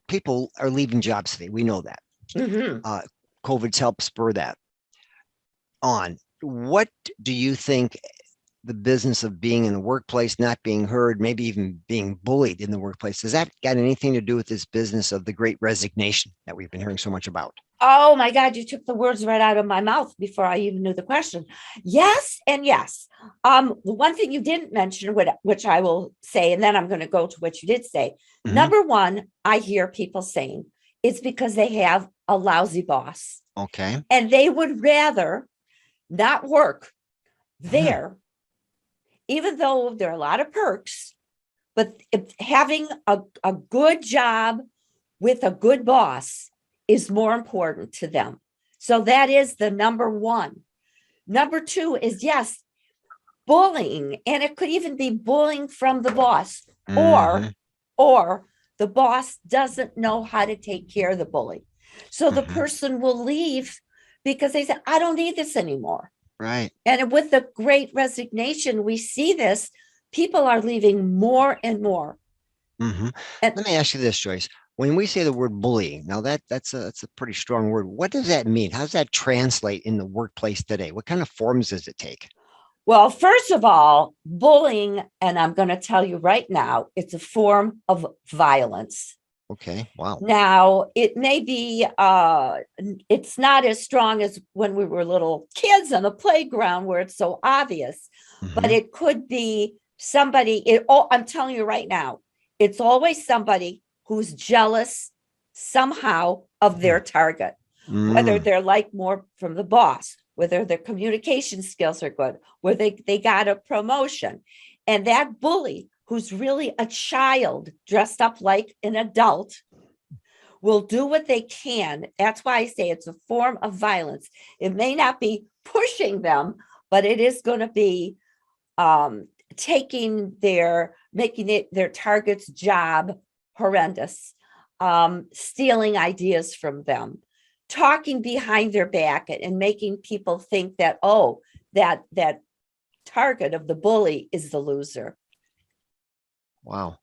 people are leaving jobs today. We know that. Hmm. Uh, COVID's helped spur that on. What do you think the business of being in the workplace, not being heard, maybe even being bullied in the workplace, has that got anything to do with this business of the great resignation that we've been hearing so much about? Oh my God, you took the words right out of my mouth before I even knew the question. Yes, and yes. The one thing you didn't mention, which I will say, and then I'm going to go to what you did say. Mhm. Number one, I hear people saying it's because they have a lousy boss Okay. and they would rather not work Hmm. there, even though there are a lot of perks, but having a good job with a good boss is more important to them. So that is the number one. Number two is yes, bullying, and it could even be bullying from the boss, or Hmm. or the boss doesn't know how to take care of the bully. So the Hmm. person will leave because they say, I don't need this anymore. Right. And with the great resignation, we see this. People are leaving more and more. Hmm. And Let me ask you this, Joyce. When we say the word bullying, now that's a pretty strong word. What does that mean? How does that translate in the workplace today? What kind of forms does it take? well, first of all, bullying, and I'm going to tell you right now, it's a form of violence. Okay. Wow. Now, it may be, it's not as strong as when we were little kids on the playground where it's so obvious, but Hmm. it could be somebody, oh, I'm telling you right now, it's always somebody who's jealous somehow of their target, whether Mm. they're like more from the boss, whether their communication skills are good, where they got a promotion. And that bully, who's really a child dressed up like an adult, will do what they can. That's why I say it's a form of violence. It may not be pushing them, but it is going to be um, making it their target's job horrendous, stealing ideas from them, talking behind their back and making people think that, oh, that target of the bully is the loser. Wow.